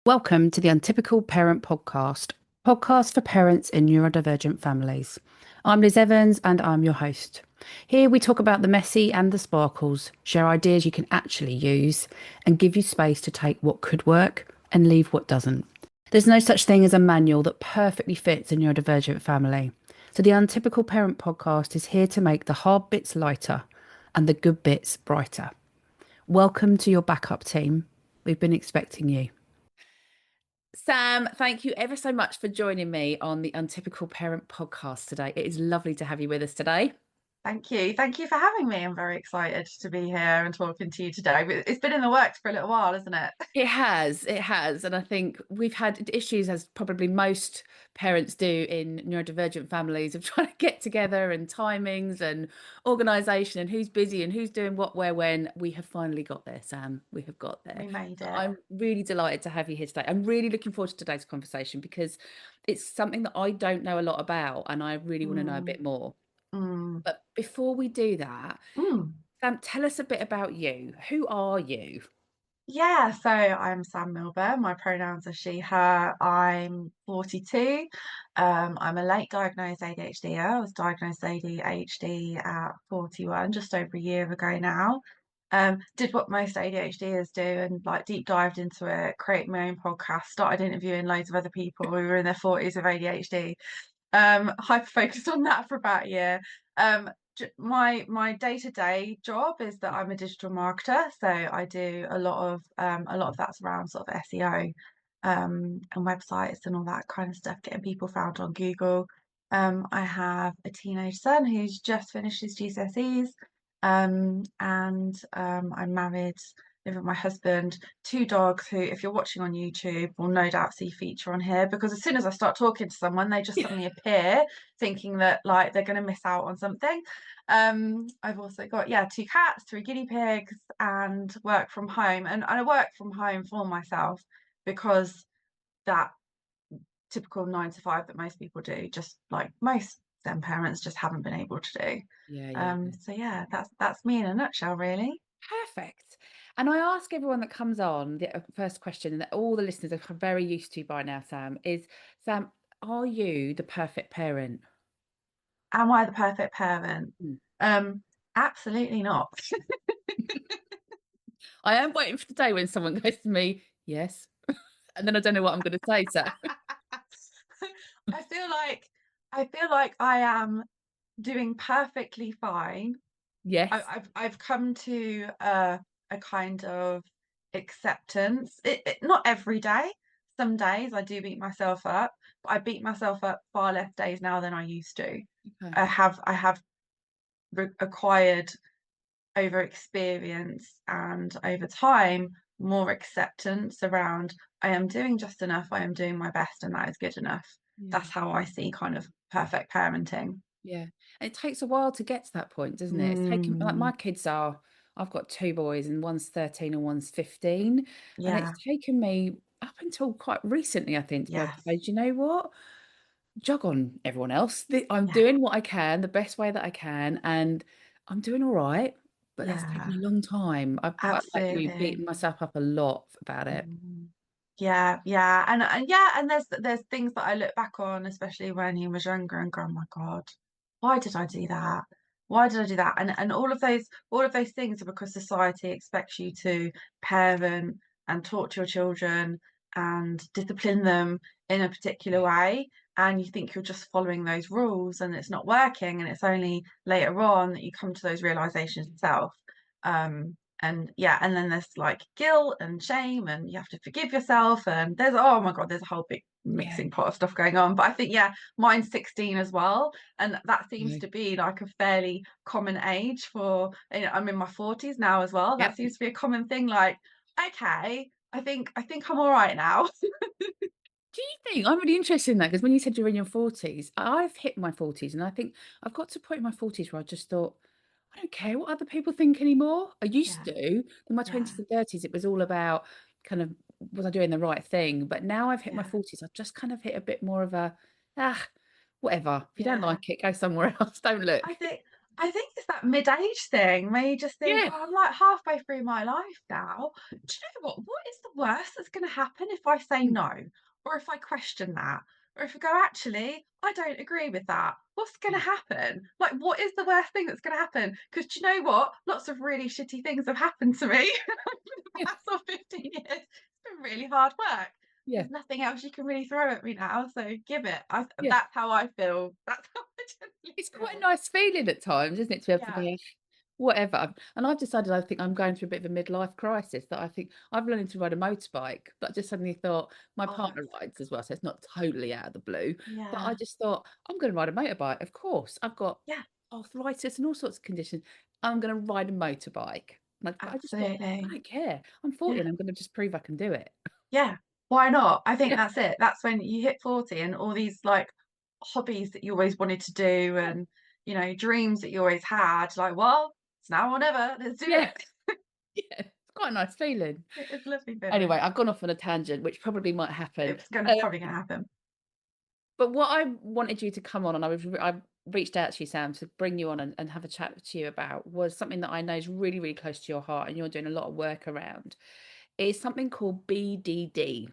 Welcome to the Untypical Parent Podcast, podcast for parents in neurodivergent families. I'm Liz Evans and I'm your host. Here we talk about the messy and the sparkles, share ideas you can actually use, and give you space to take what could work and leave what doesn't. There's no such thing as a manual that perfectly fits a neurodivergent family. So the Untypical Parent Podcast is here to make the hard bits lighter and the good bits brighter. Welcome to your backup team. We've been expecting you. Sam, thank you ever so much for joining me on the Untypical Parent Podcast today. It is lovely to have you with us today. Thank you. Thank you for having me. I'm very excited to be here and talking to you today. It's been in the works for a little while, isn't it? It has. And I think we've had issues, as probably most parents do in neurodivergent families, of trying to get together and timings and organisation and who's busy and who's doing what, where, when. We have finally got there, Sam. We have got there. We made So it. I'm really delighted to have you here today. I'm really looking forward to today's conversation because it's something that I don't know a lot about and I really want to know a Mm, bit more. mm, But before we do that, mm. Sam, tell us a bit about you. Who are you? Yeah, so I'm Sam Milburn. My pronouns are she, her. I'm 42. I'm a late diagnosed ADHD. I was diagnosed ADHD at 41, just over a year ago now. Did what most ADHDers do and like deep dived into it, created my own podcast, started interviewing loads of other people who were in their 40s with ADHD. Hyper focused on that for about a year. My day-to-day job is that I'm a digital marketer, so I do a lot of that's around sort of SEO and websites and all that kind of stuff, getting people found on Google. I have a teenage son who's just finished his GCSEs, and I'm married, live with my husband, two dogs who, if you're watching on YouTube, will no doubt see feature on here because as soon as I start talking to someone, they just suddenly appear thinking that like they're going to miss out on something. I've also got, yeah, two cats, three guinea pigs, and work from home. And I work from home for myself because that typical 9 to 5 that most people do, just like most Zen parents just haven't been able to do. Yeah. So yeah, that's me in a nutshell, really. Perfect. And I ask everyone that comes on the first question that all the listeners are very used to by now, Sam, is Sam, are you the perfect parent? Am I the perfect parent? Mm. Um, Absolutely not. I am waiting for the day when someone goes to me, yes. And then I don't know what I'm going to say, Sam. I feel like I am doing perfectly fine. Yes. I've come to a kind of acceptance. Not every day. Some days I do beat myself up, but I beat myself up far less days now than I used to. Okay. I have acquired over experience and over time more acceptance around I am doing just enough, I am doing my best, and that is good enough. Yeah. That's how I see kind of perfect parenting. Yeah. And it takes a while to get to that point, doesn't it? It's taken, like Mm, my kids are, I've got two boys and one's 13 and one's 15. And it's yeah, taken me up until quite recently, I think, to be able to yes, say, do you know what? Jog on everyone else. I'm yeah, doing what I can, the best way that I can, and I'm doing all right. But that's taken yeah, a long time. I've quite like you absolutely. beaten myself up a lot about it. Mm. Yeah, yeah, and yeah, and there's things that I look back on, especially when he was younger, and go, oh my God, why did I do that? Why did I do that? And all of those things are because society expects you to parent and talk to your children and discipline them in a particular way, and you think you're just following those rules, and it's not working, and it's only later on that you come to those realizations yourself. And yeah, and then there's like guilt and shame, and you have to forgive yourself. And there's, oh my God, there's a whole big Yeah. mixing pot of stuff going on. But I think, yeah, mine's 16 as well. And that seems Okay. to be like a fairly common age for, I'm in my 40s now as well. That Yep. seems to be a common thing. Like, okay, I think I'm all right now. Do you think I'm really interested in that? Because when you said you're in your 40s, I've hit my 40s, and I think I've got to a point in my 40s where I just thought, I don't care what other people think anymore. I used Yeah, to. In my yeah, 20s and 30s, it was all about kind of was I doing the right thing? But now I've hit my yeah, 40s, I've just kind of hit a bit more of a ah, whatever. If you don't yeah. like it, go somewhere else. Don't look. I think I think it's that mid-age thing where you just think, Yeah. "Oh, I'm like halfway through my life now. Do you know what? What is the worst that's gonna happen if I say Mm. no? Or if I question that? Or if I go, actually, I don't agree with that. What's gonna Yeah. happen? Like, what is the worst thing that's gonna happen? Because do you know what? Lots of really shitty things have happened to me for the Yeah. past sort of 15 years. It's been really hard work. Yeah. There's nothing else you can really throw at me now, so give it. Yeah. That's how I feel. That's how I generally It's quite a feel. nice feeling at times, isn't it, to be able to Yeah. go, whatever. And I've decided I think I'm going through a bit of a midlife crisis that I think I've learned to ride a motorbike, but I just suddenly thought my Oh, partner rides as well, so it's not totally out of the blue. But I yeah, just thought I'm going to ride a motorbike. Of course, I've got yeah, arthritis and all sorts of conditions. I'm going to ride a motorbike. But I just thought I absolutely. don't care. I'm 40 Yeah, and I'm going to just prove I can do it. yeah. Why not? I think Yeah, that's it. That's when you hit 40 and all these like hobbies that you always wanted to do and dreams that you always had, like, well, it's now or never. Let's do yeah, it. yeah. It's quite a nice feeling. It's a lovely Anyway, feeling. I've gone off on a tangent, which probably might happen. It's gonna Um, probably gonna happen. But what I wanted you to come on, and I reached out to you, Sam, to bring you on and have a chat to you about was something that I know is really, really close to your heart, and you're doing a lot of work around. Is something called BDD.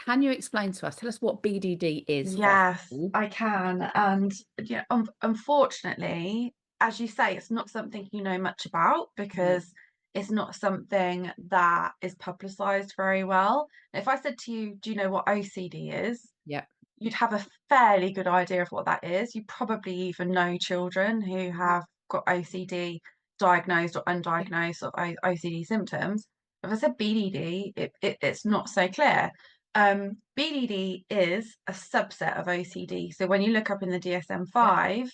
Can you explain to us? Tell us what BDD is first Yes, of all. I can. And yeah, unfortunately, as you say, it's not something you know much about No. because it's not something that is publicized very well. If I said to you, do you know what OCD is? Yeah. You'd have a fairly good idea of what that is. You probably even know children who Mhm. have got OCD diagnosed or Yeah. undiagnosed or OCD symptoms. If I said BDD, it's not so clear. BDD is a subset of OCD. So when you look up in the Yeah. DSM-5,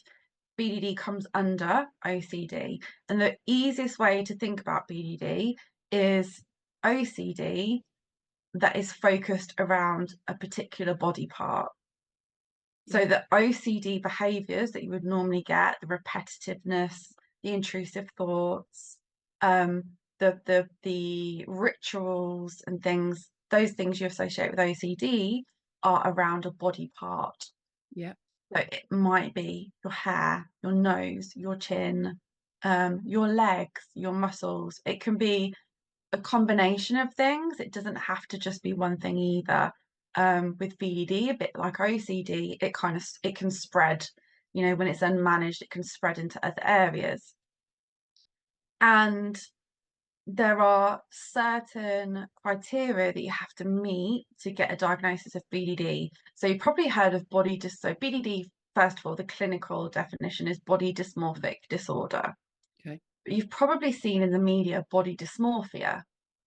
BDD comes under OCD. And the easiest way to think about BDD is OCD that is focused around a particular body part. Yeah. So the OCD behaviors that you would normally get, the repetitiveness, the intrusive thoughts, the rituals and things, those things you associate with OCD are around a body part. Yeah. So it might be your hair, your nose, your chin, your legs, your muscles. It can be a combination of things. It doesn't have to just be one thing either. With BDD, a bit like OCD, it can spread. When it's unmanaged, it can spread into other areas. And there are certain criteria that you have to meet to get a diagnosis of BDD. So you've probably heard of so BDD, first of all, the clinical definition is body dysmorphic disorder. Okay. But you've probably seen in the media body dysmorphia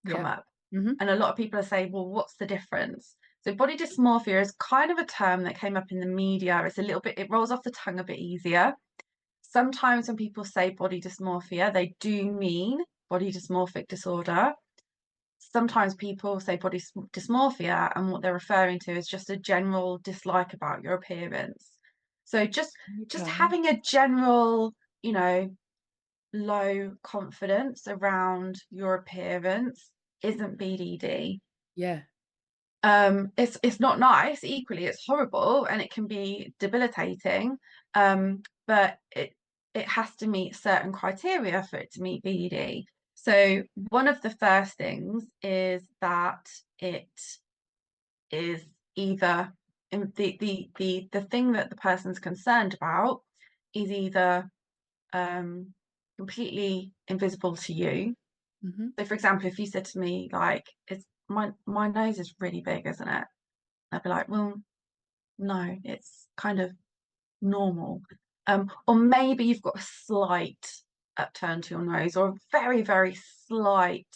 come Yeah. up. Hmm. And a lot of people are saying, well, what's the difference? So body dysmorphia is kind of a term that came up in the media. It rolls off the tongue a bit easier. Sometimes when people say body dysmorphia, they do mean body dysmorphic disorder. Sometimes people say body dysmorphia, and what they're referring to is just a general dislike about your appearance. So just Okay. having a general, you know, low confidence around your appearance isn't BDD. Yeah. It's not nice. Equally, it's horrible and it can be debilitating. But it has to meet certain criteria for it to meet BDD. So one of the first things is that it is either the thing that the person's concerned about is either completely invisible to you. Hmm. So, for example, if you said to me, like, "It's my nose is really big, isn't it?" I'd be like, "Well, no, it's kind of normal." Or maybe you've got a slight upturn to your nose, or a very, very slight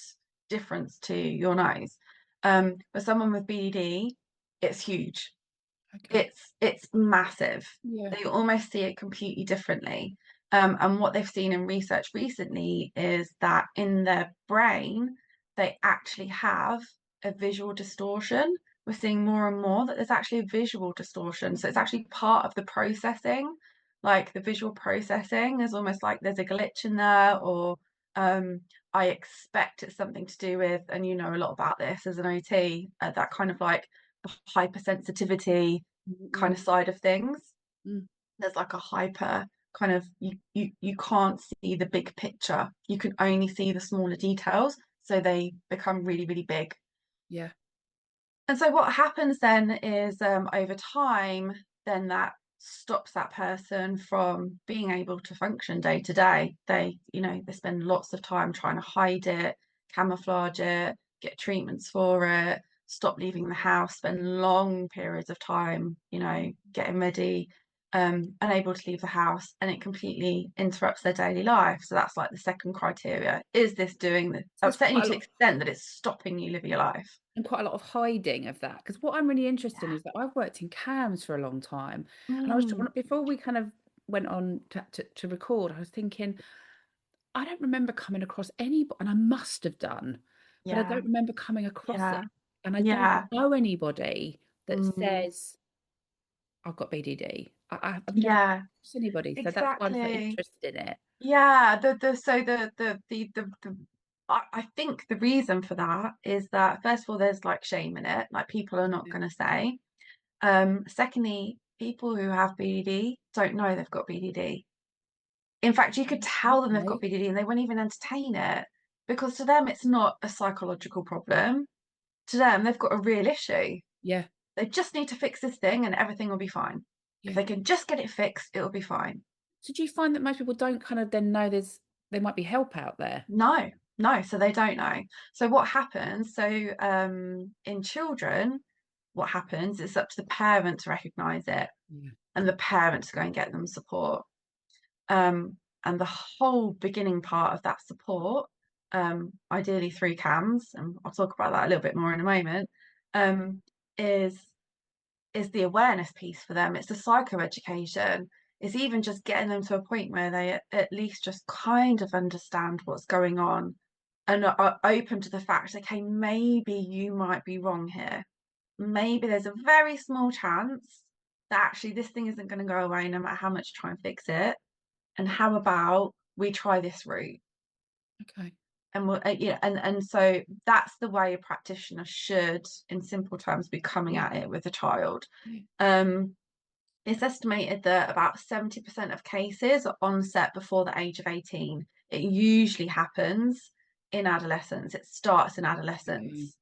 difference to your nose. For someone with BDD, it's huge. Okay. It's massive. Yeah. They almost see it completely differently. And what they've seen in research recently is that in their brain, they actually have a visual distortion. We're seeing more and more that there's actually a visual distortion. So it's actually part of the processing, like the visual processing is almost like there's a glitch in there, or I expect it's something to do with, and you know a lot about this as an OT, that kind of like hypersensitivity kind Mm-mm. of side of things. Mm. There's like a hyper kind of you can't see the big picture. You can only see the smaller details, so they become really, really big. Yeah. And so what happens then is over time, then that stops that person from being able to function day to day. They spend lots of time trying to hide it, camouflage it, get treatments for it, stop leaving the house, spend long periods of time, getting ready, unable to leave the house, and it completely interrupts their daily life. So that's like the second criteria. Is this doing this So there's upsetting you quite a to the lot extent that it's stopping you living your life? and quite a lot of hiding of that. Because what I'm really interested in is that I've worked in CAMHS for a long time, and I was Mm, before we kind of went on to record, I was thinking I don't remember coming across any, and I must have done, but I yeah, don't remember coming across it, yeah, and I don't yeah, know anybody that mm, says I've got BDD. I've never come yeah, across anybody, so that's why I'm so exactly. interested in it. Yeah, I think the reason for that is that first of all, there's like shame in it, like people are not Yeah. going to say. Secondly, people who have BDD don't know they've got BDD. In fact, you could tell them they've got Okay. BDD and they won't even entertain it because to them it's not a psychological problem. To them, they've got a real issue. Yeah. They just need to fix this thing and everything will be fine. If Yeah. they can just get it fixed, it'll be fine. So do you find that most people don't kind of then know there might be help out there? No, no, so they don't know. So what happens? So in children, what happens is up to the parent to recognise it Yeah. and the parent to go and get them support. And the whole beginning part of that support, ideally through CAMHS, and I'll talk about that a little bit more in a moment, um, is is the awareness piece for them. It's the psychoeducation. It's even just getting them to a point where they at least just kind of understand what's going on and are open to the fact, okay, maybe you might be wrong here. Maybe there's a very small chance that actually this thing isn't going to go away no matter how much you try and fix it. And how about we try this route? Okay. And and so that's the way a practitioner should, in simple terms, be coming Yeah. at it with a child. Yeah. Um, It's estimated that about 70% of cases are onset before the age of 18. It usually happens in adolescence. It starts in Okay. adolescence.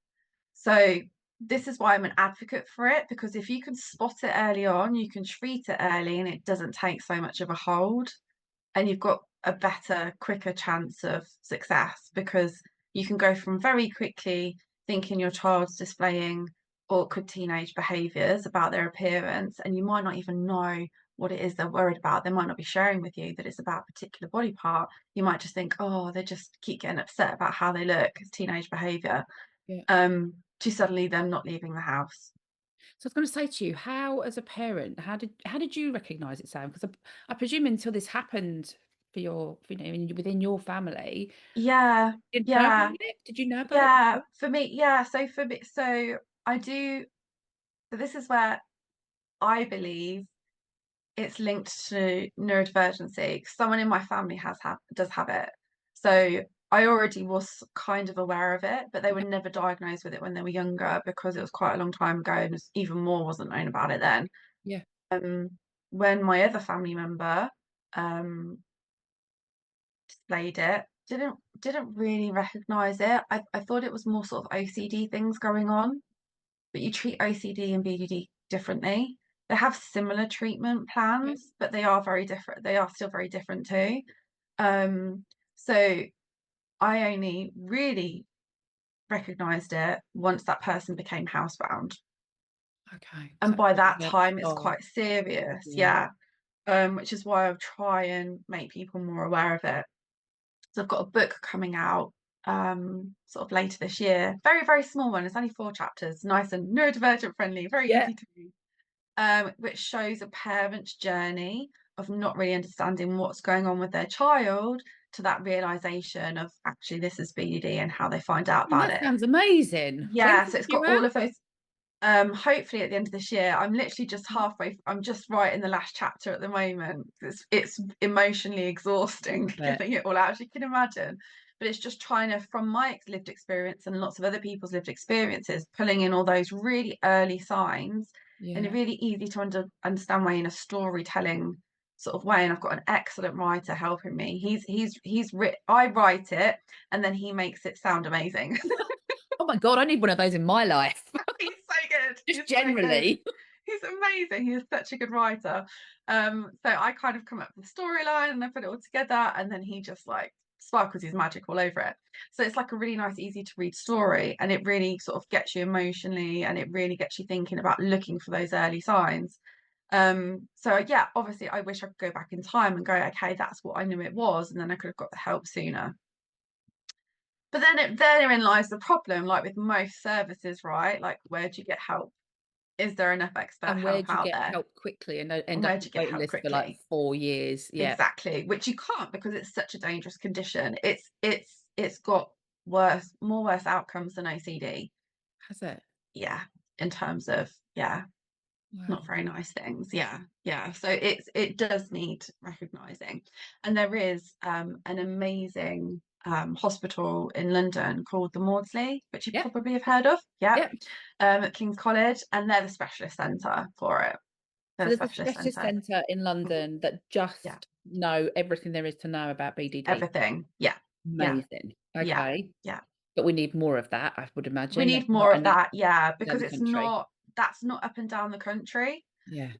So this is why I'm an advocate for it, because if you can spot it early on, you can treat it early and it doesn't take so much of a hold and you've got a better, quicker chance of success because you can go from very quickly thinking your child's displaying awkward teenage behaviours about their appearance, and you might not even know what it is they're worried about. They might not be sharing with you that it's about a particular body part. You might just think, oh, they just keep getting upset about how they look. It's teenage behaviour. Yeah. To suddenly them not leaving the house. So I was going to say to you, how as a parent, how did you recognize it, Sam? Because I presume until this happened for within your family, Yeah, you didn't know about yeah, it? Did you know about it yeah. before? For me, yeah. So for me, so I do. So this is where I believe it's linked to neurodivergency. Someone in my family does have it. So I already was kind of aware of it, but they were Yeah. never diagnosed with it when they were younger because it was quite a long time ago and even more wasn't known about it then. Yeah. Um, when my other family member um, displayed it, didn't really recognise it. I thought it was more sort of OCD things going on, but you treat OCD and BDD differently. They have similar treatment Yeah. plans, but they are very different. They are still very different too. Um, so I only really recognized it once that person became housebound. Okay. And So by quite that a time, it's start. quite serious. Yeah. Yeah. Which is why I'll try and make people more aware of it. So I've got a book coming out sort of later this year. Very, very small one. It's only 4 chapters, nice and neurodivergent friendly, very Yeah. easy to read. Which shows a parent's journey of not really understanding what's going on with their child to that realization of actually this is BDD and how they find out And about that it. sounds amazing. When's Yeah, so it it's got due all out? of those. Hopefully at the end of this year. I'm literally just halfway. I'm just writing the last chapter at the moment. It's emotionally exhausting Yeah. getting it all out, as you can imagine. But it's just trying to, from my lived experience and lots of other people's lived experiences, pulling in all those really early signs in a Yeah. really easy to understand way in a storytelling sort of way, and I've got an excellent writer helping me. I write it, and then he makes it sound amazing. Oh my God, I need one of those in my life. He's so good. Just He's so good. generally. He's amazing. He's such a good writer. So I kind of come up with the storyline and I put it all together, and then he just like sparkles his magic all over it. So it's like a really nice, easy to read story, and it really sort of gets you emotionally, and it really gets you thinking about looking for those early signs. So yeah, obviously I wish I could go back in time and go, okay, that's what I knew it was, and then I could have got the help sooner. But therein lies the problem, like with most services, right? Like, where do you get help? Is there enough expert And where help do you out get there? help quickly and And end up where on do you a get waiting help list for like quickly? 4 years? Yeah. Exactly, which you can't, because it's such a dangerous condition. It's got more worse outcomes than OCD. Has it? Yeah, in terms of, yeah, Wow. not very nice things. Yeah, yeah. So it does need recognizing. And there is an amazing hospital in London called the Maudsley, which you Yep. probably have heard of. Yeah. Yep. At King's College, and they're the specialist centre for it. They're So the there's a specialist specialist centre. centre in Mhm. London that Yeah, just know everything there is to know about BDD. everything. Yeah, yeah, Amazing. yeah, Okay. yeah. But we need more of that, I would We imagine. There's need not more of any that, yeah, down because the country. that's not up and down the country. Yeah.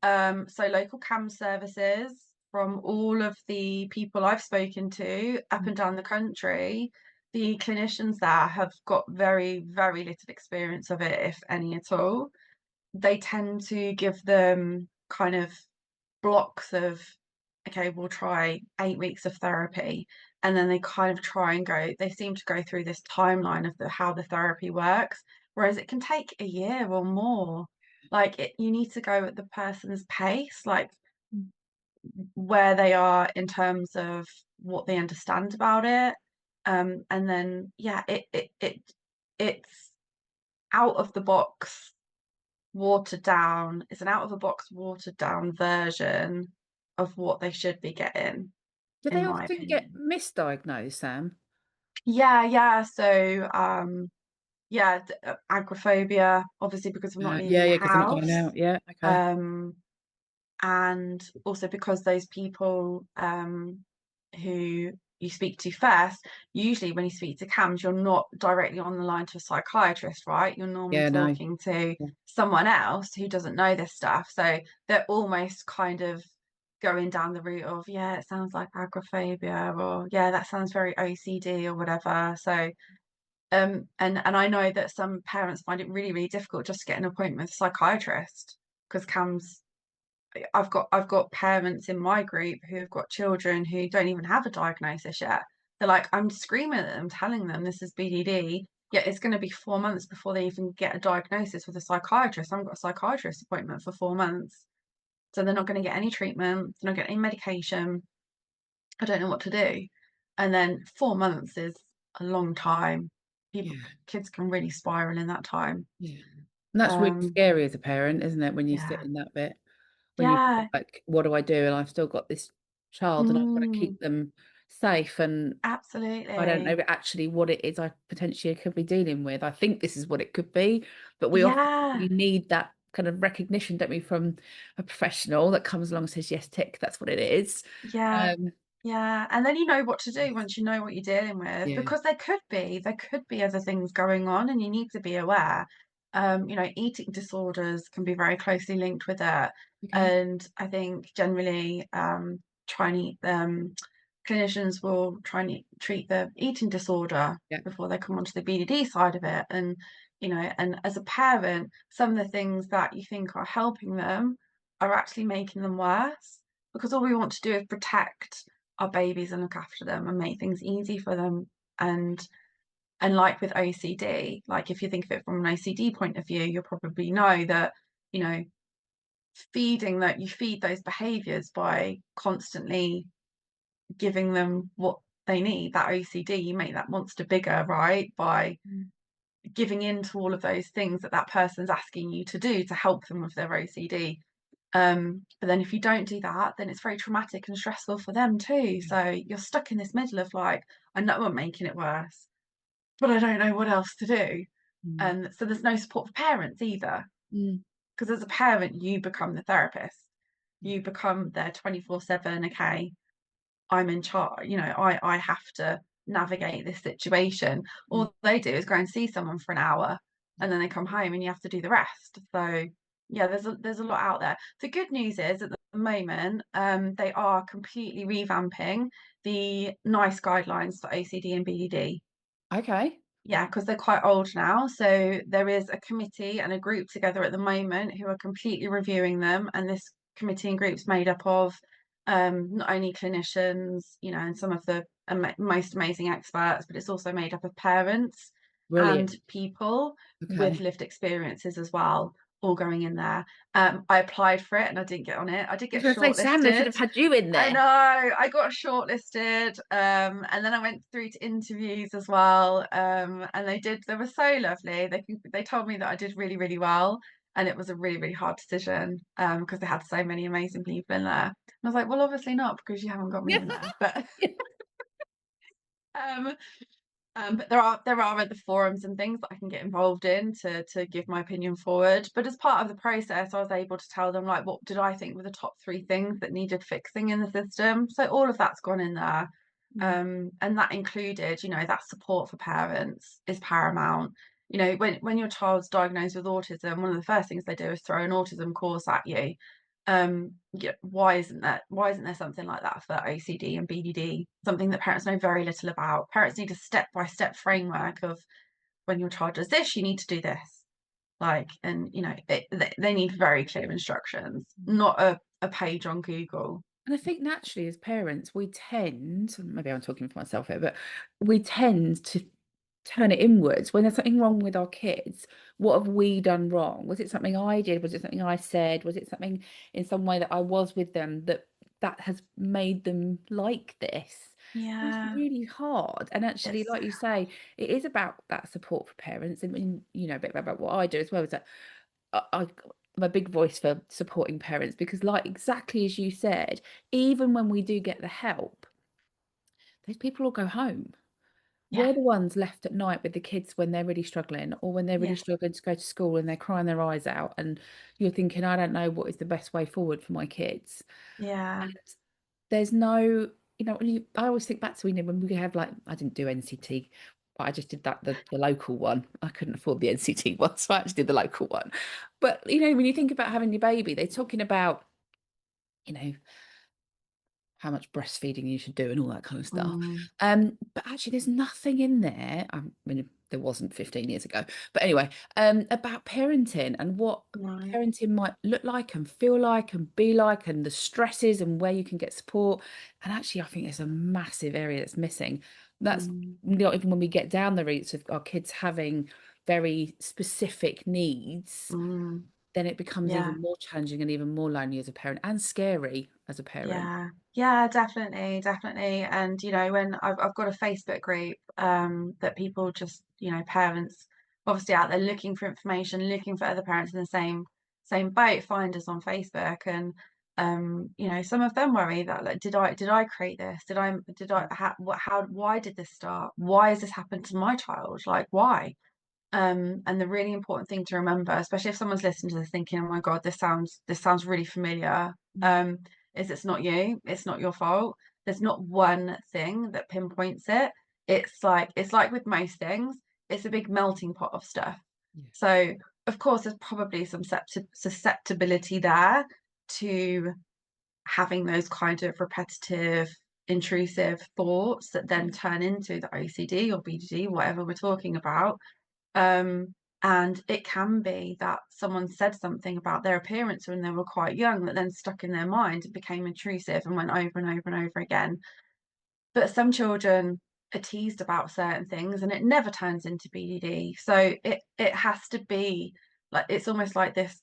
So local CAMHS services, from all of the people I've spoken to up Mm. and down the country, the clinicians there have got very, very little experience of it, if any at all. They tend to give them kind of blocks of, okay, we'll try 8 weeks of therapy, and then they kind of try and go, they seem to go through this timeline of how the therapy works, whereas it can take a year or more. Like, you need to go at the person's pace, like Mm. where they are in terms of what they understand about it. And then yeah, it's out of the box, watered down. It's an out of the box, watered down version of what they should be getting, Do in they my often get opinion. misdiagnosed, Sam? Yeah, yeah. So, yeah, agoraphobia, obviously, because of not leaving Yeah, the yeah, because they're not going house. out. Yeah, okay. Um, and also because those people who you speak to first, usually when you speak to CAMHS, you're not directly on the line to a psychiatrist, right? You're normally Yeah, no. talking to Yeah. someone else who doesn't know this stuff. So they're almost kind of going down the route of, yeah, it sounds like agoraphobia, or yeah, that sounds very OCD or whatever. So and I know that some parents find it really, really difficult just to get an appointment with a psychiatrist, because CAMHS, I've got parents in my group who have got children who don't even have a diagnosis yet. They're like, I'm screaming at them, telling them this is BDD, yet it's going to be 4 months before they even get a diagnosis with a psychiatrist. I haven't got a psychiatrist appointment for 4 months. So they're not going to get any treatment, they're not getting any medication. I don't know what to do. And then 4 months is a long time. People, Yeah. kids can really spiral in that time. Yeah. And that's really Um, scary as a parent, isn't it? When you sit yeah. in that bit, when you feel Yeah. like, what do I do? And I've still got this child and I've got to Mm, keep them safe. And I don't know absolutely. actually what it is I potentially could be dealing with. I think this is what it could be, but we often Yeah. we need that kind of recognition, don't we, from a professional that comes along and says, yes, tick, that's what it is. Yeah. Um, Yeah. And then you know what to do once you know what you're dealing with, yeah. because there could be other things going on, and you need to be aware. Eating disorders can be very closely linked with it. Okay. And I think generally, try and eat clinicians will try and treat the eating disorder Yeah. before they come onto the BDD side of it. And and as a parent, some of the things that you think are helping them are actually making them worse, because all we want to do is protect our babies and look after them and make things easy for them. And like with OCD, like if you think of it from an OCD point of view, you'll probably know that, you know, you feed those behaviors by constantly giving them what they need. That OCD, you make that monster bigger, right? By Mm. giving in to all of those things that person's asking you to do to help them with their OCD. But then if you don't do that, then it's very traumatic and stressful for them too. Yeah. So you're stuck in this middle of like, I know I'm making it worse, but I don't know what else to do. Mm. And so there's no support for parents either, Mm. because as a parent, you become the therapist. you become their 24/7. Okay, I'm in charge, I have to navigate this situation. Mm. All they do is go and see someone for an hour and then they come home and you have to do the rest. So yeah, there's a lot out there. The good news is at the moment, they are completely revamping the NICE guidelines for OCD and BDD. Okay. Yeah, because they're quite old now. So there is a committee and a group together at the moment who are completely reviewing them. And this committee and group's made up of not only clinicians, and some of the most amazing experts, but it's also made up of parents and Brilliant. people with Okay. lived experiences as well, all going in there. I applied for it and I didn't get on it. I did I was get going to say, Sam, they should shortlisted. have had you in I there. know, I got shortlisted, and then I went through to interviews as well. And they were so lovely. They told me that I did really, really well, and it was a really, really hard decision, because they had so many amazing people in there. And I was like, well, obviously not because you haven't got me Yeah. in there. But um, but there are other forums and things that I can get involved in to give my opinion forward. But as part of the process, I was able to tell them like what did I think were the top three things that needed fixing in the system. So all of that's gone in there. Mm. And that included, that support for parents is paramount. When your child's diagnosed with autism, one of the first things they do is throw an autism course at you. Yeah, why isn't there something like that for OCD and BDD? Something that parents know very little about. Parents need a step-by-step framework of when your child does this, you need to do this. And they need very clear instructions, not a page on Google. And I think naturally as parents, we tend, maybe I'm talking for myself here, but we tend to turn it inwards when there's something wrong with our kids. What have we done wrong? Was it something I did? Was it something I said? Was it something in some way that I was with them that has made them like this? It's Yeah, really hard. And actually, it's so like you say, it is about that support for parents. I mean, a bit about what I do as well is that I'm a big voice for supporting parents because, like exactly as you said, even when we do get the help, those people will go home. yeah, We're the ones left at night with the kids when they're really struggling or when they're really yeah, struggling to go to school and they're crying their eyes out. And you're thinking, I don't know what is the best way forward for my kids. yeah. There's no, I always think back to, when we have like, I didn't do NCT, but I just did the local one. I couldn't afford the NCT one, so I actually did the local one. But, when you think about having your baby, they're talking about, you know, how much breastfeeding you should do and all that kind of stuff. Mm, But actually, there's nothing in there. I mean, there wasn't 15 years ago. But anyway, about parenting and what no. parenting might look like and feel like and be like and the stresses and where you can get support. And actually, I think there's a massive area that's missing. That's Mm, not even when we get down the routes of our kids having very specific needs, mm, then it becomes yeah. even more challenging and even more lonely as a parent and scary as a parent. Yeah, yeah, definitely, definitely. And when I've got a Facebook group, that people just, parents obviously out there looking for information, looking for other parents in the same boat, find us on Facebook. And some of them worry that like, did I create this? Did I why did this start? Why has this happened to my child? Like why? And the really important thing to remember, especially if someone's listening to this thinking, "Oh my God, this sounds really familiar," is it's not your fault. There's not one thing that pinpoints it. It's like with most things, it's a big melting pot of stuff. Yeah. So of course, there's probably some susceptibility there to having those kind of repetitive, intrusive thoughts that then turn into the OCD or BDD, whatever we're talking about. um, and it can be that someone said something about their appearance when they were quite young that then stuck in their mind and became intrusive and went over and over and over again. But some children are teased about certain things and it never turns into BDD. So it has to be like it's almost like this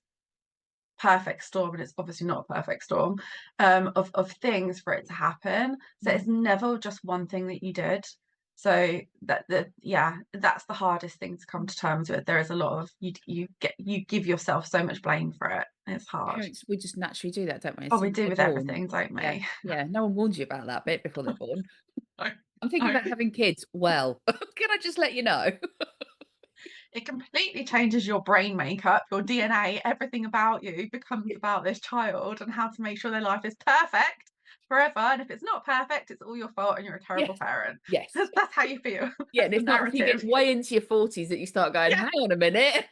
perfect storm, and it's obviously not a perfect storm, of things for it to happen. So Mm. it's never just one thing that you did. So yeah, that's the hardest thing to come to terms with. There is a lot of you give yourself so much blame for it. It's hard. Parents, we just naturally do that, don't we? As Oh, soon we as do they're with born. everything, don't Yeah, we? yeah. No one warns you about that bit before they're born. No, I'm thinking no. about having kids. Well, can I just let you know? it completely changes your brain makeup, your DNA, everything about you becomes about this child and how to make sure their life is perfect forever. And if it's not perfect, it's all your fault and you're a terrible Yes. parent. Yes. That's how you feel. Yeah, That's and the it's not until you get narrative. way into your 40s that you start going, Yeah. "Hang on a minute."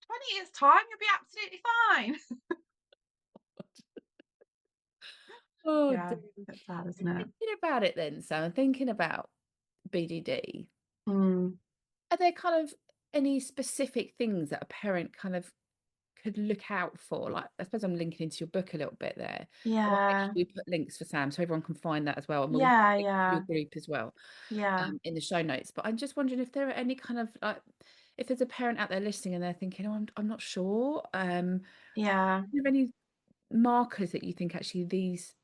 20 years' time, you'll be absolutely fine. Oh, Yeah, dear. it's sad, isn't it? Thinking about it then, Sam, thinking about BDD, Mm, are there kind of any specific things that a parent kind of could look out for? Like, I suppose I'm linking into your book a little bit there. I'll make yeah, sure we put links for Sam so everyone can find that as well, and we'll yeah, link to your yeah, group as well, yeah, in the show notes. But I'm just wondering if there are any kind of like, if there's a parent out there listening and they're thinking, "Oh, I'm not sure." yeah. Do you have any markers that you think actually these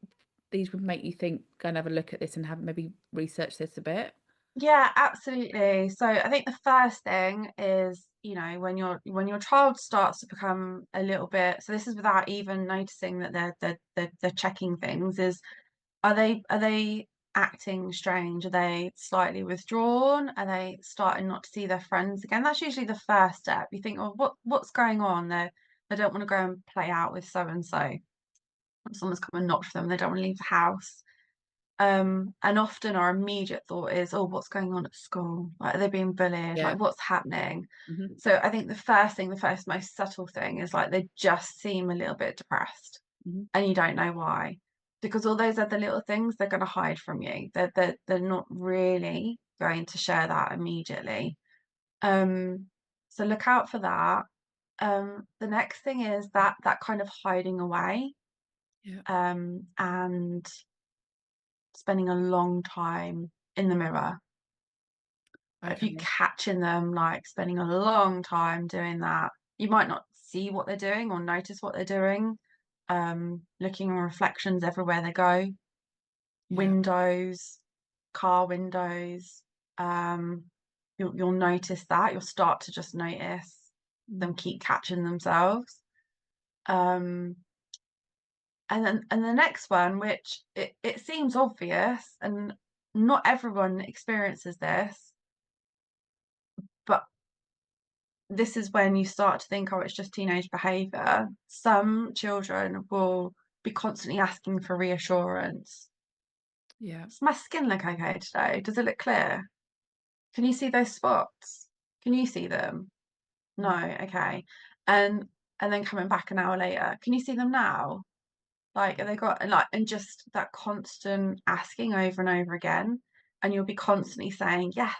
would make you think, go and have a look at this and have maybe research this a bit? Yeah, absolutely. So I think the first thing is, when your child starts to become a little bit, so this is without even noticing that they're checking things, is are they acting strange? Are they slightly withdrawn? Are they starting not to see their friends again? That's usually the first step. You think, oh, what's going on? They don't want to go and play out with so and so. Someone's come and knocked for them. They don't want to leave the house. And often our immediate thought is, oh, what's going on at school? Like, are they being bullied? Yeah. Like, what's happening? Hmm. So I think the first most subtle thing is like they just seem a little bit depressed Hmm. and you don't know why. Because all those other little things they're going to hide from you. They're not really going to share that immediately. Um, so look out for that. The next thing is that kind of hiding away, Yeah. and spending a long time in the mirror. If you Okay. catching them like spending a long time doing that, you might not see what they're doing or notice what they're doing. Looking at reflections everywhere they go, Yeah. windows, car windows. Um, you'll notice that. You'll start to just notice them Mm. keep catching themselves. Um, and the next one, which it seems obvious, and not everyone experiences this, but this is when you start to think, oh, it's just teenage behavior. Some children will be constantly asking for reassurance. Yeah. Does my skin look okay today? Does it look clear? Can you see those spots? Can you see them? No, Mm. okay. And and then coming back an hour later, can you see them now? Like, have they got, and like, and just that constant asking over and over again, and you'll be constantly saying, "Yeah,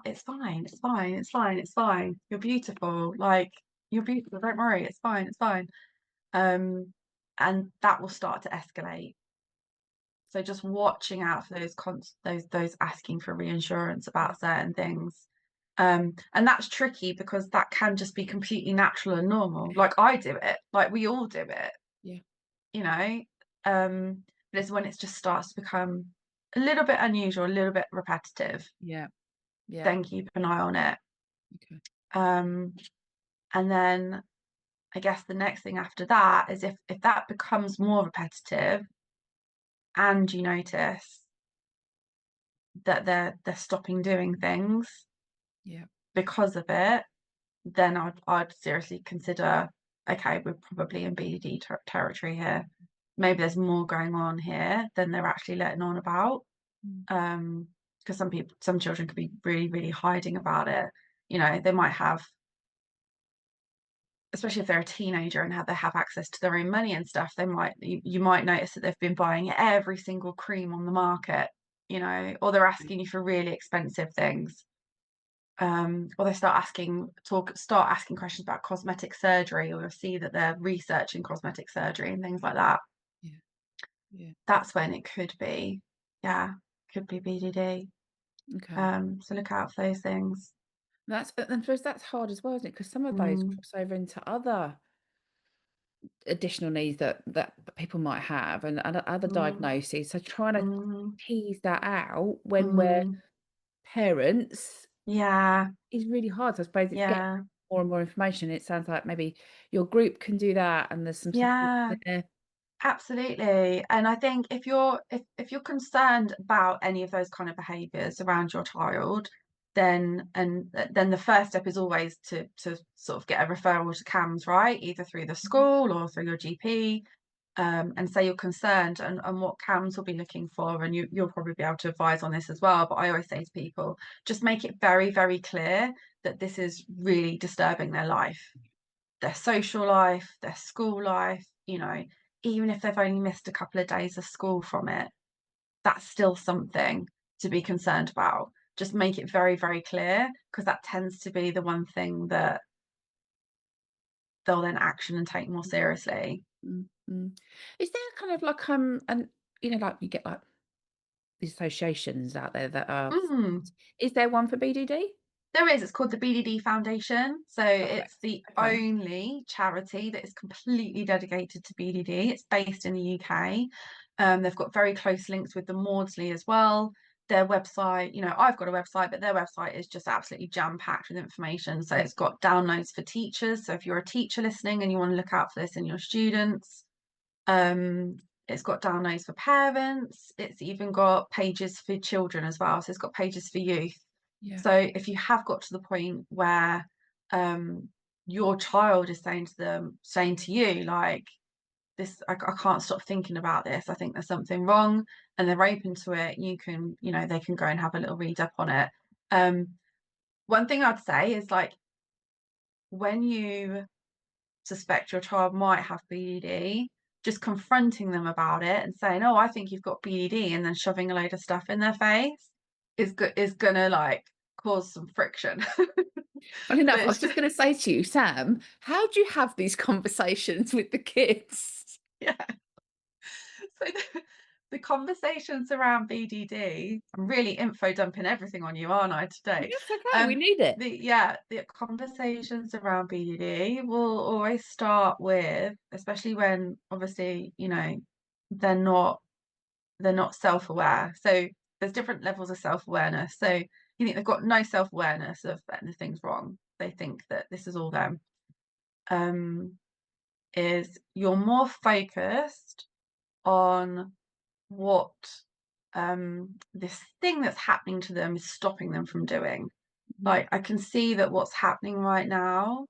it's fine, it's fine, it's fine, it's fine. You're beautiful. Like, you're beautiful. Don't worry, it's fine, it's fine." Um, and that will start to escalate. So just watching out for those asking for reassurance Yeah. about certain things. And that's tricky because that can just be completely natural and normal. Like I do it, like we all do it, Yeah. you know. But it's when it just starts to become a little bit unusual, a little bit repetitive, Yeah. Yeah. then keep an eye on it. Okay. Um, and then I guess the next thing after that is if that becomes more repetitive and you notice that they're stopping doing things Yeah. because of it, then I'd seriously consider, okay, we're probably in BDD territory here. Maybe there's more going on here than they're actually letting on about. Mm. Because some children could be really, really hiding about it. They might have, especially if they're a teenager and they have access to their own money and stuff, you might notice that they've been buying every single cream on the market, or they're asking you for really expensive things. Or they start asking questions about cosmetic surgery, or you'll see that they're researching cosmetic surgery and things like that. Yeah. Yeah. That's when it could be, yeah, could be BDD. Okay. So look out for those things. That's, and I suppose that's hard as well, isn't it? Because some of those Mm, cross over into other additional needs that people might have, and other mm, diagnoses. So trying to mm, tease that out when we're mm. parents Yeah, is really hard. So I suppose it's getting yeah, more and more information. It sounds like maybe your group can do that, and there's some support yeah, there. absolutely. And I think if you're concerned about any of those kind of behaviors around your child, then the first step is always to sort of get a referral to CAMHS, right? Either through the school or through your GP, and say you're concerned, and what CAMHS will be looking for, and you'll probably be able to advise on this as well. But I always say to people, just make it very, very clear that this is really disturbing their life, their social life, their school life, even if they've only missed a couple of days of school from it, that's still something to be concerned about. Just make it very, very clear, because that tends to be the one thing that they'll then action and take more seriously. Mm-hmm. Is there kind of like and like you get like these associations out there that are, Mm. is there one for BDD? There is. It's called the BDD Foundation. So Lovely. it's the Okay. only charity that is completely dedicated to BDD. It's based in the UK. They've got very close links with the Maudsley as well. Their website, I've got a website, but their website is just absolutely jam-packed with information. So it's got downloads for teachers. So if you're a teacher listening and you want to look out for this in your students, it's got downloads for parents. It's even got pages for children as well. So it's got pages for youth. Yeah. So if you have got to the point where your child is saying to you, like, this, I can't stop thinking about this, I think there's something wrong, and they're open to it, they can go and have a little read up on it. One thing I'd say is, like, when you suspect your child might have BDD, just confronting them about it and saying, "Oh, I think you've got BDD," and then shoving a load of stuff in their face is gonna, like, cause some friction. Funny enough, I was But just going to say to you, Sam, how do you have these conversations with the kids? yeah, so the conversations around BDD, I'm really info dumping everything on you, aren't I, today? That's okay. We need it. The conversations around BDD will always start with, especially when obviously, they're not they're not self-aware. So there's different levels of self-awareness. So you think they've got no self-awareness of that anything's wrong. They think that this is all them. Is you're more focused on what this thing that's happening to them is stopping them from doing. Like, I can see that what's happening right now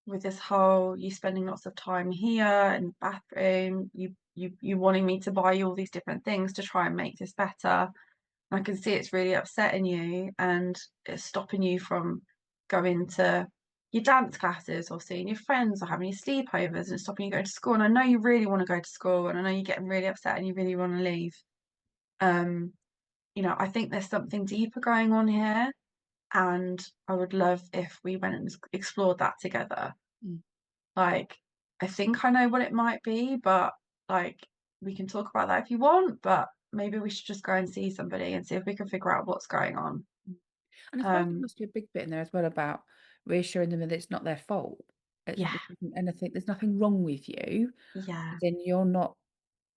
with this whole you spending lots of time here in the bathroom, you wanting me to buy you all these different things to try and make this better. I can see it's really upsetting you, and it's stopping you from going to your dance classes or seeing your friends or having your sleepovers, and it's stopping you going to school. And I know you really want to go to school, and I know you're getting really upset and you really want to leave. Um, I think there's something deeper going on here, and I would love if we went and explored that together. Mm. Like, I think I know what it might be, but, like, we can talk about that if you want, but maybe we should just go and see somebody and see if we can figure out what's going on. And I suppose there Um, must be a big bit in there as well about reassuring them that it's not their fault. yeah, This isn't anything, there's nothing wrong with you. yeah, Then you're not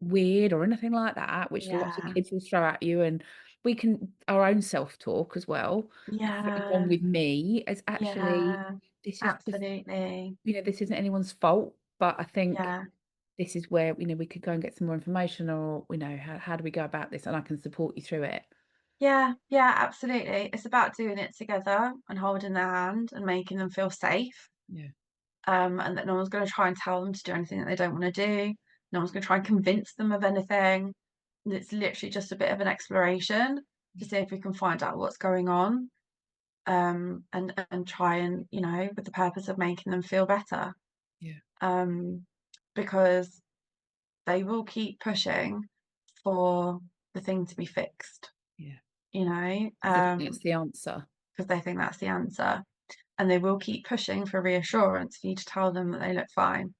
weird or anything like that, which lots of yeah, kids will throw at you. And we can, our own self-talk as well. There's something yeah, wrong with me. As actually, yeah, this is just, absolutely. this isn't anyone's fault. But I think Yeah, this is where, we could go and get some more information, or, how do we go about this? And I can support you through it. yeah, yeah, absolutely. It's about doing it together and holding their hand and making them feel safe. Yeah. And that no one's going to try and tell them to do anything that they don't want to do. No one's going to try and convince them of anything. It's literally just a bit of an exploration to see if we can find out what's going on, and try and, with the purpose of making them feel better, Yeah. um, because they will keep pushing for the thing to be fixed, Yeah. you know, Because I think that's the answer. because they think that's the answer, and they will keep pushing for reassurance for you to tell them that they look fine.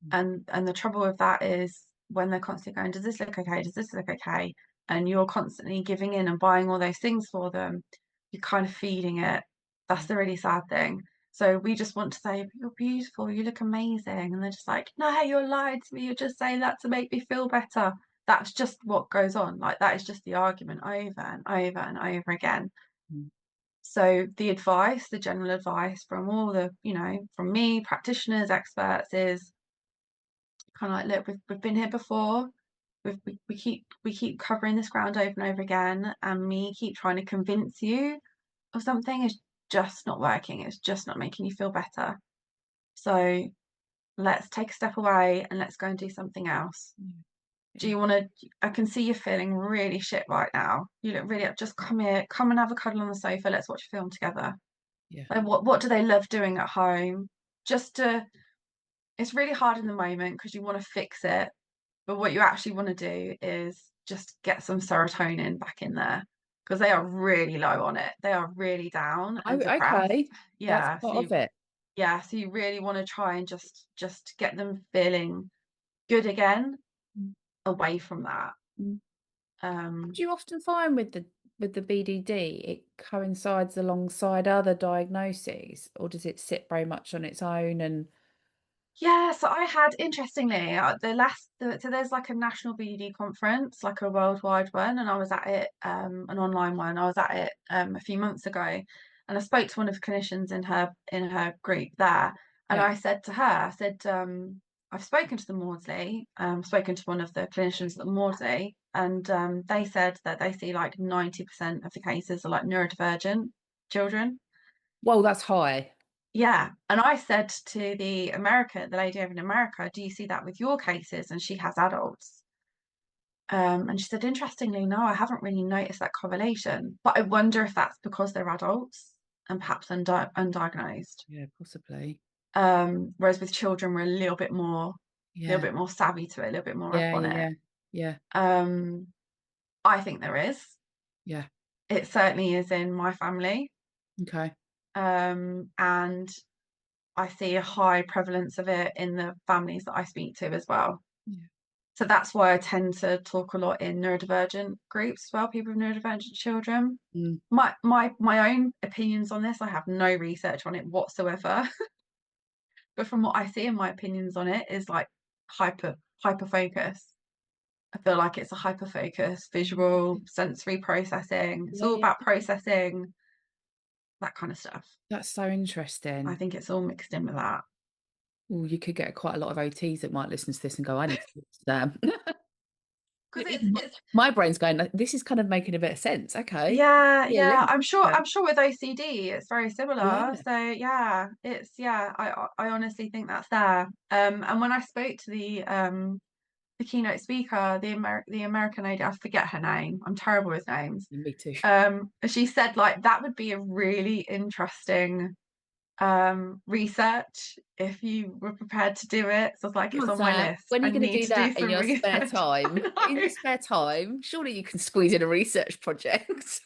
Mm. And the trouble with that is when they're constantly going, does this look okay? Does this look okay? And you're constantly giving in and buying all those things for them, you're kind of feeding it. That's Yeah. the really sad thing. So we just want to say, you're beautiful, you look amazing. And they're just like, no, you're lying to me. You're just saying that to make me feel better. That's just what goes on. Like, that is just the argument over and over and over again. Mm. So the general advice from all the, from me, practitioners, experts, is kind of like, look, we've been here before. We keep covering this ground over and over again, and me keep trying to convince you or something is just not working. It's just not making you feel better. So let's take a step away and let's go and do something else. Do Yeah. you want to? I can see you're feeling really shit right now. You look really, just come here, come and have a cuddle on the sofa. Let's watch a film together. Yeah. Like, what do they love doing at home? Just to, it's really hard in the moment because you want to fix it, but what you actually want to do is just get some serotonin back in there because they are really low on it. They are really down Oh, and depressed. okay. That's Yeah, part of it. so you really want to try and just get them feeling good again Mm, away from that. mm. Um, Do you often find with the BDD, it coincides alongside other diagnoses, or does it sit very much on its own? And Yeah, so I had, interestingly, so there's like a national BDD conference, like a worldwide one, and I was at it, an online one. I was at it a few months ago, and I spoke to one of the clinicians in her group there, and yeah, I said to her, I said, I've spoken to the Maudsley, spoken to one of the clinicians at the Maudsley, and they said that they see like 90% of the cases are like neurodivergent children. well, that's high. Yeah. And I said to the lady over in America, do you see that with your cases? And she has adults. And she said, interestingly, no, I haven't really noticed that correlation. But I wonder if that's because they're adults and perhaps undiagnosed. Yeah, possibly. Whereas with children, we're a little Yeah, bit more savvy to it, a little bit more up yeah, on yeah, it. yeah, yeah, Um, I think there is. yeah. It certainly is in my family. Okay. And I see a high prevalence of it in the families that I speak to as well. Yeah. So that's why I tend to talk a lot in neurodivergent groups as well, people with neurodivergent children. Mm. My own opinions on this, I have no research on it whatsoever. But from what I see, and my opinions on it is like hyper focus. I feel like it's a hyper focus, visual, sensory processing. It's Yeah, all yeah. about processing, that kind of stuff. That's so I interesting. think it's all mixed in with that. Oh, you could get quite a lot of OTs that might listen to this and go, I need to talk to them. Because it's My brain's going, this is kind of making a bit of sense. Okay. Yeah, Yeah, yeah. link. Yeah. I'm sure with OCD it's very similar. Yeah. So yeah, I honestly think that's there. And when I spoke to the keynote speaker, the American lady, I forget her name. I'm terrible with names. Me too. She said like that would be a really interesting research if you were prepared to do it. So I was like, Come it's on, on my Sam. list. When are I you going to need do to do that in some your spare research. time? In your I spare time, surely you can squeeze in a research project.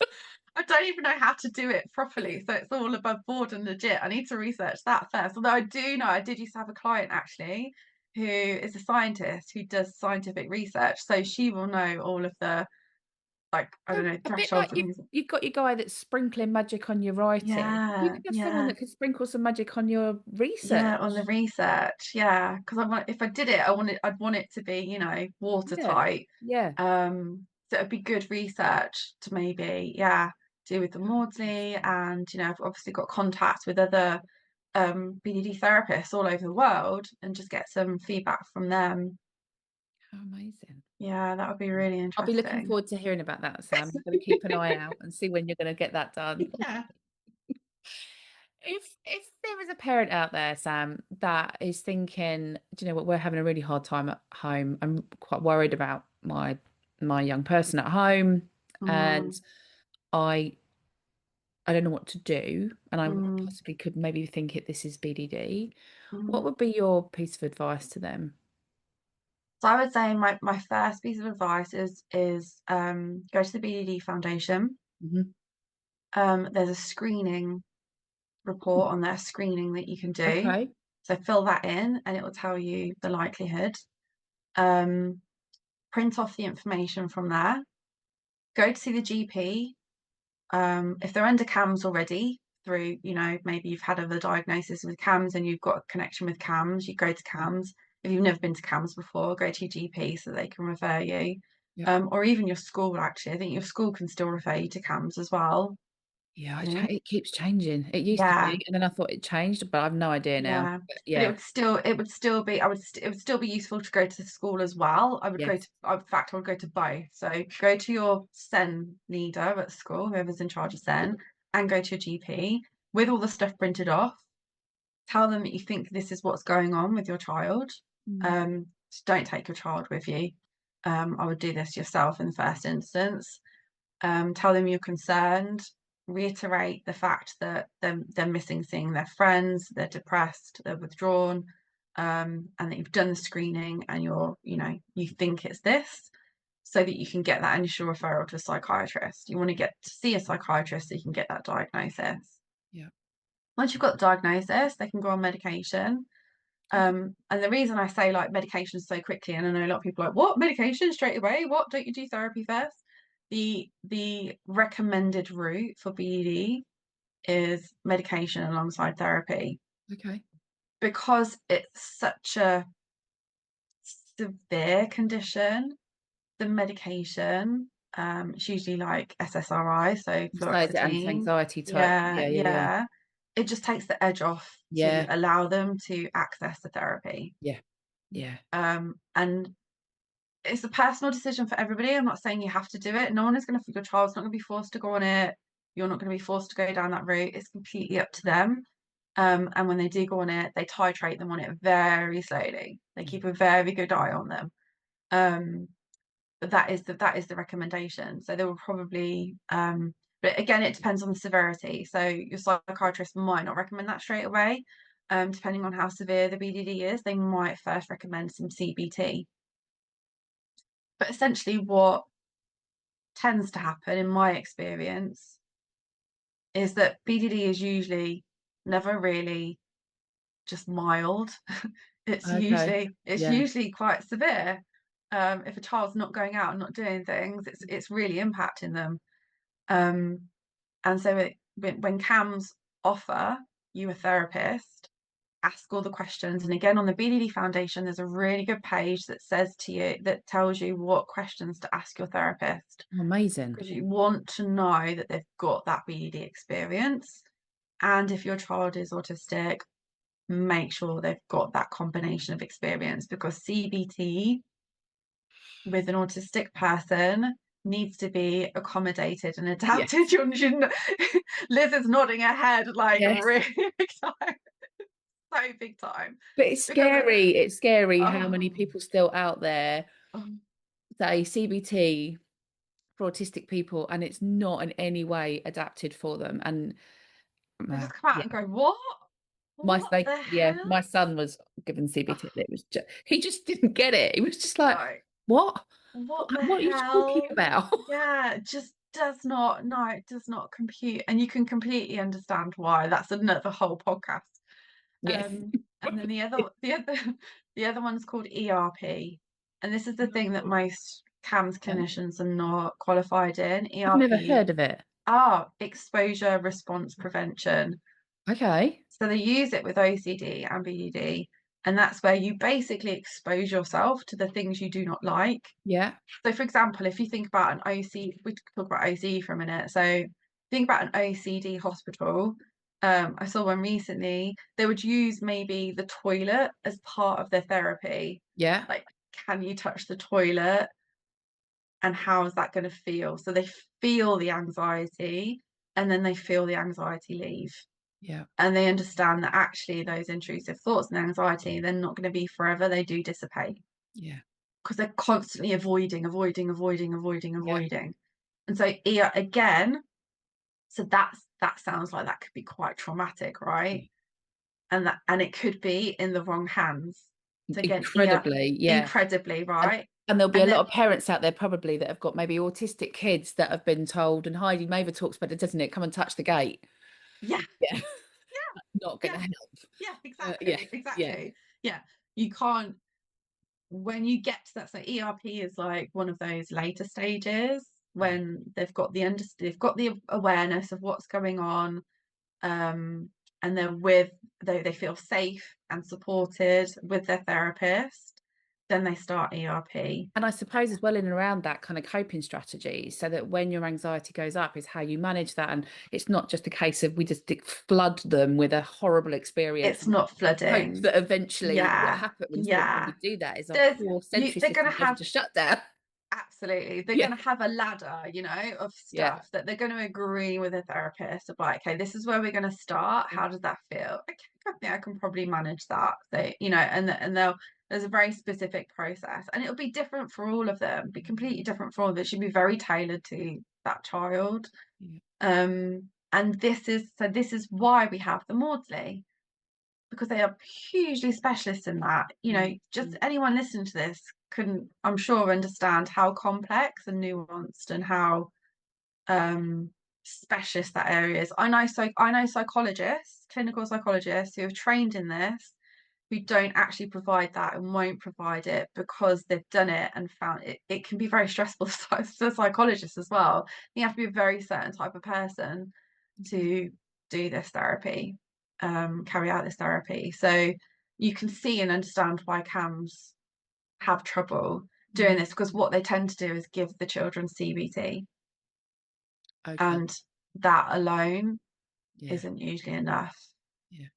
I don't even know how to do it properly, so it's all above board and legit. I need to research that first. Although I do know, I did used to have a client actually who is a scientist who does scientific research, so she will know all of the, like, I So don't know, a bit thresholds like and things. you've got your guy that's sprinkling magic on your writing. You Yeah, could have someone yeah, that could sprinkle some magic on your yeah, on the research. research, yeah. Because if I did it, I'd want it to be, Yeah. watertight. Yeah. So it'd be good research to maybe, yeah, do with the How Maudsley, interesting. and I've obviously got contacts with other BDD therapists all over the world, and just get some feedback from them. How amazing. Yeah, that would be really I'll be looking interesting. forward to hearing about that, Sam. I'm going to keep an eye out and see when you're going to get that done. Yeah. If there is a parent out there, Sam, that is thinking, do you know what, we're having a really hard time at home. I'm quite worried about my young person at home, and Mm, I I don't know what to do, and I mm, possibly could maybe think it this is BDD. What mm. would be your piece of advice to them? So I would say my first piece of advice is go to the BDD Foundation. Hmm. There's a screening report on their screening that you can do. Okay. So fill that in and it will tell you the likelihood. Um, Print off the information from there. Go to see the GP. If they're under CAMHS already, through, maybe you've had other diagnosis with CAMHS and you've got a connection with CAMHS, you go to CAMHS. If you've never been to CAMHS before, go to your GP so they can refer you. Yeah. Or even your school, actually. I think your school can still refer you to CAMHS as well. Yeah, You know? it keeps changing. It used to Yeah. be, and then I thought it changed, but I've no idea now. Yeah, But but yeah, it would still be, it would still be useful to go to the school as well. I would go to, yes, in fact, I would go to both. So go to your SEN leader at school, whoever's in charge of SEN, and go to your GP with all the stuff printed off. Tell them that you think this is what's going on with your child. So don't take your child with you. I would do this yourself in the first instance. Tell them you're concerned. Reiterate the fact that they're missing seeing their friends, they're depressed, they're withdrawn, and that you've done the screening and you think it's this, so that you can get that initial referral to a psychiatrist. You want to get to see a psychiatrist so you can get that diagnosis. Yeah. Once you've got the diagnosis, they can go on medication. And the reason I say like medication so quickly, and I know a lot of people are like, what, medication straight away? What, don't you do therapy first? The recommended route for BDD is medication alongside therapy. Okay. Because it's such a severe condition, the medication, it's usually like SSRI, so Besides fluoxetine. anti-anxiety type. Yeah. It just takes the edge off to allow them to access the therapy. Yeah. And it's a personal decision for everybody. I'm not saying you have to do it. No one is going to, your child's not going to be forced to go on it. You're not going to be forced to go down that route. It's completely up to them. And when they do go on it, they titrate them on it very slowly. They keep a very good eye on them. But that is the recommendation. So they will probably, but again, it depends on the severity. So your psychiatrist might not recommend that straight away. Depending on how severe the BDD is, they might first recommend some CBT. But essentially what tends to happen in my experience is that BDD is usually never really just mild. It's usually quite severe. If a child's not going out and not doing things, it's really impacting them. And so when CAMHS offer you a therapist, ask all the questions. And again, on the BDD Foundation, there's a really good page that that tells you what questions to ask your therapist. Amazing. Because you want to know that they've got that BDD experience. And if your child is autistic, make sure they've got that combination of experience, because CBT with an autistic person needs to be accommodated and adapted. Yes. Liz is nodding her head like really big time. So big time. But it's scary. It's scary how many people still out there say CBT for autistic people, and it's not in any way adapted for them. And they just come out and go, what? My son was given CBT. It was he just didn't get it. He was just like, what are you talking about? Yeah, just does not compute. And you can completely understand why. That's another whole podcast. Yes. And then the other one's called ERP, and this is the thing that most CAMHS clinicians are not qualified in. ERP. I've never heard of it. Exposure response prevention. Okay. So they use it with OCD and BDD, and that's where you basically expose yourself to the things you do not like. Yeah. So for example, if you think about an OCD, we talk about OCD for a minute. So think about an OCD hospital. I saw one recently. They would use maybe the toilet as part of their therapy. Yeah. Like, can you touch the toilet? And how is that going to feel? So they feel the anxiety, and then they feel the anxiety leave. Yeah. And they understand that actually those intrusive thoughts and anxiety, they're not going to be forever. They do dissipate. Yeah. Because they're constantly avoiding. Yeah. And so again, so that sounds like that could be quite traumatic, right? And it could be in the wrong hands. So again, incredibly, right? And there'll be a lot of parents out there probably that have got maybe autistic kids that have been told, and Heidi Maver talks about it, doesn't it? Come and touch the gate. Yeah. Not going to help. Yeah, exactly. Yeah. You can't, when you get to that, so ERP is like one of those later stages when they've got the awareness of what's going on, and they feel safe and supported with their therapist. Then they start ERP. And I suppose as well in and around that kind of coping strategy, so that when your anxiety goes up is how you manage that. And it's not just a case of we just flood them with a horrible experience. It's not flooding. Hope that eventually what happens when we do that is our core sensory system goes to shut down. Absolutely. They're Yeah. going to have a ladder, of Yeah. stuff that they're going to agree with a therapist of like, okay, this is where we're going to start. Mm. How does that feel? Okay, I think I can probably manage that. So, and there's a very specific process and it'll be different for all of them, be completely different for all of them. It should be very tailored to that child. Yeah. And this is why we have the Maudsley, because they are hugely specialists in that. Just Mm. anyone listening to this couldn't, I'm sure, understand how complex and nuanced and how specialist that area is. I know psychologists, clinical psychologists who have trained in this, who don't actually provide that and won't provide it because they've done it and found it can be very stressful for psychologists as well. You have to be a very certain type of person Yeah. to do this therapy, carry out this therapy. So you can see and understand why CAMHS have trouble doing Mm. this, because what they tend to do is give the children CBT, Okay. and that alone Yeah. isn't usually enough. Yeah.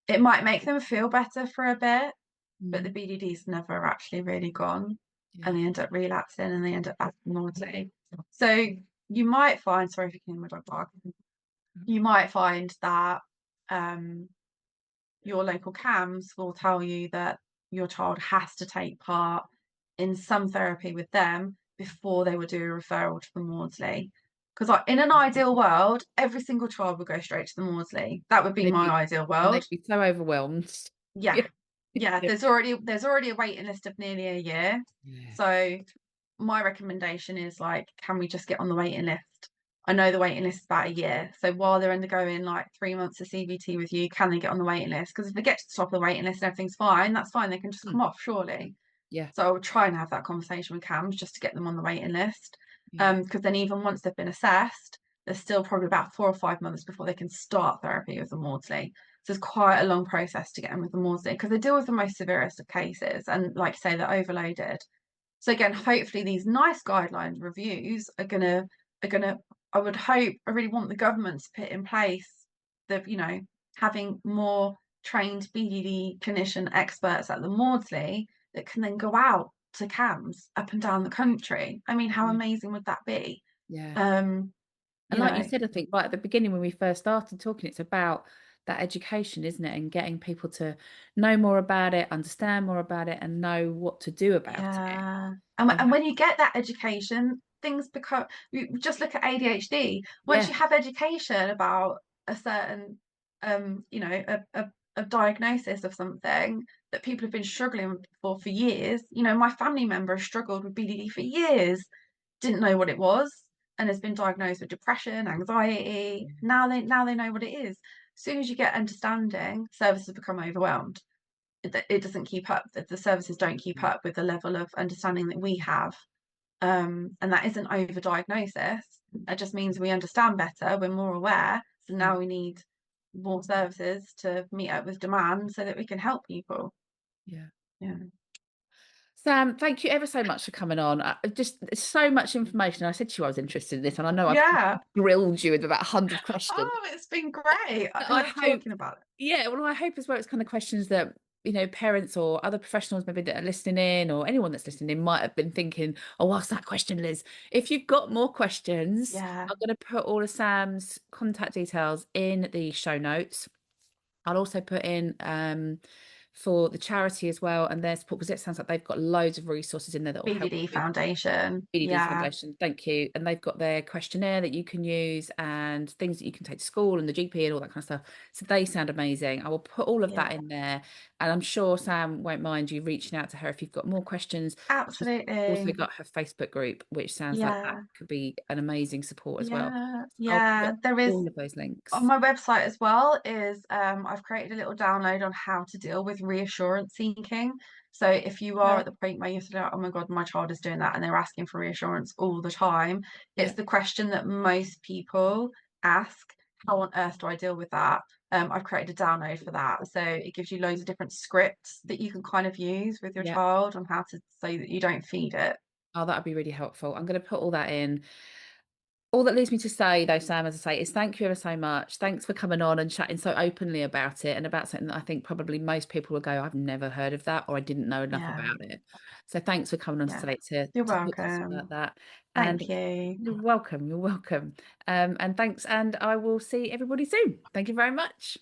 It might make them feel better for a bit, but the Mm. BDD's never actually really gone, Yeah. and they end up relapsing and they end up back to naughty. So you might find, sorry if you can hear my dog barking, you might find that your local CAMHS will tell you that your child has to take part in some therapy with them before they would do a referral to the Maudsley. Because in an ideal world, every single child would go straight to the Maudsley. That would be They'd my be ideal and world. they'd be so overwhelmed. Yeah. Yeah. Yeah, Yeah. there's already a waiting list of nearly a year. Yeah. So my recommendation is like, can we just get on the waiting list? I know the waiting list is about a year. So while they're undergoing like 3 months of CBT with you, can they get on the waiting list? Because if they get to the top of the waiting list and everything's fine, that's fine. They can just Mm. come off, surely. Yeah. So I would try and have that conversation with CAMHS just to get them on the waiting list. Yeah. Because then even once they've been assessed, there's still probably about 4 or 5 months before they can start therapy with the Maudsley. So it's quite a long process to get them with the Maudsley, because they deal with the most severest of cases, and like I say, they're overloaded. So again, hopefully these nice guideline reviews are gonna I would hope, I really want the government to put in place the, having more trained BDD clinician experts at the Maudsley that can then go out to CAMHS up and down the country. I mean, how Yeah. amazing would that be? Yeah. Um, And you like you know, said, I think right at the beginning when we first started talking, it's about that education, isn't it? And getting people to know more about it, understand more about it, and know what to do about it. yeah. And And when you get that education, things become, you just look at ADHD. Once yeah, you have education about a certain, a diagnosis of something that people have been struggling for years. My family member has struggled with BDD for years, didn't know what it was, and has been diagnosed with depression, anxiety. Now they know what it is. As soon as you get understanding, services become overwhelmed. It doesn't keep up. The services don't keep up with the level of understanding that we have. And that isn't overdiagnosis. That just means we understand better, we're more aware. So Mm. now we need more services to meet up with demand so that we can help people. Yeah. Yeah. Sam, thank you ever so much for coming on. Just there's so much information. I said to you I was interested in this, and I know I've Yeah. grilled you with about 100 questions. Oh, it's been great. But I I love hope, talking about it. yeah, well, I hope as well it's kind of questions that, parents or other professionals maybe that are listening in, or anyone that's listening in might have been thinking, oh, ask that question, Liz. If you've got more questions, Yeah. I'm going to put all of Sam's contact details in the show notes. I'll also put in for the charity as well and their support, because it sounds like they've got loads of resources in there that will help BDD with Foundation. BDD Yeah. Foundation. Thank you. And they've got their questionnaire that you can use and things that you can take to school and the GP and all that kind of stuff. So they sound amazing. I will put all of that Yeah. in there. And I'm sure Sam won't mind you reaching out to her if you've got more questions. She's also Absolutely. got her Facebook group, which sounds like that Yeah. could be an amazing support as well. Yeah. So I'll Yeah. put There is all of those on links. my website as well is I've created a little download on how to deal with reassurance seeking. So if you are Okay. at the point where you're like, oh my God, my child is doing that and they're asking for reassurance all the time, it's Yeah. the question that most people ask. How on earth do I deal with that? I've created a download for that. So it gives you loads of different scripts that you can kind of use with your Yeah. child on how to, so that you don't feed it. Oh, that would be really helpful. I'm going to put all that in. All that leaves me to say, though, Sam, as I say, is thank you ever so much. Thanks for coming on and chatting so openly about it and about something that I think probably most people will go, I've never heard of that, or I didn't know enough Yeah, about it. So thanks for coming on yeah. today You're to talk to us about welcome. that. And Thank you. you're welcome. You're welcome. And thanks. And I will see everybody soon. Thank you very much.